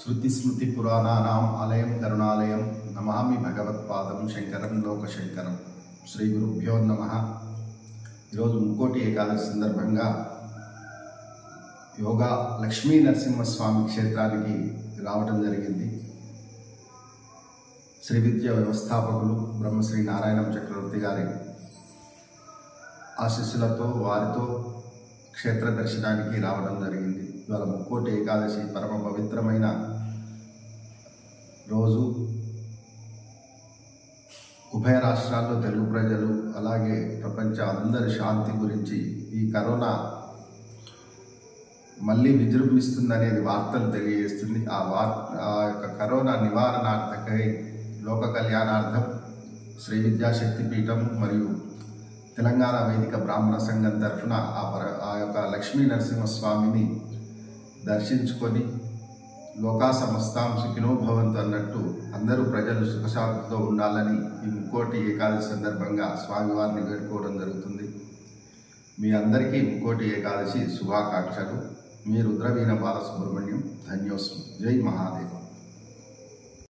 श्रुतिस्मृतिपुराणानाम् आलयं करुणालयं नमामि भगवत्पादं शंकरं लोकशंकरं श्री गुरुभ्यो नमः। ఈరోజు ముక్కోటి ఏకాదశి సందర్భంగా యోగా లక్ష్మీ నరసింహస్వామి క్షేత్రానికి రావడం జరిగింది. శ్రీ విద్య వ్యవస్థాపకులు బ్రహ్మశ్రీ నారాయణ చక్రవర్తి గారి ఆశీస్సులతో వారితో క్షేత్ర దర్శనానికి రావడం జరిగింది. ఇవాళ ముక్కోటి ఏకాదశి పరమ పవిత్రమైన రోజు. ఉభయ రాష్ట్రాల్లో తెలుగు ప్రజలు అలాగే ప్రపంచ అందరి శాంతి గురించి ఈ కరోనా మళ్ళీ విజృంభిస్తుందనేది వార్తలు తెలియజేస్తుంది. ఆ యొక్క కరోనా నివారణార్థకై లోక కళ్యాణార్థం శ్రీ విద్యాశక్తి పీఠం మరియు తెలంగాణ వేదిక బ్రాహ్మణ సంఘం తరఫున ఆ యొక్క లక్ష్మీ నరసింహస్వామిని దర్శించుకొని లోకా సమస్తాం సుఖినో భవంతు అన్నట్టు అందరూ ప్రజలు సుఖశాంతితో ఉండాలని ఈ ముక్కోటి ఏకాదశి సందర్భంగా స్వామివారిని వేడుకోవడం జరుగుతుంది. మీ అందరికీ ముక్కోటి ఏకాదశి శుభాకాంక్షలు. మీ రుద్రవీణ బాలసుబ్రహ్మణ్యం. ధన్యోస్మి. జై మహాదేవ్.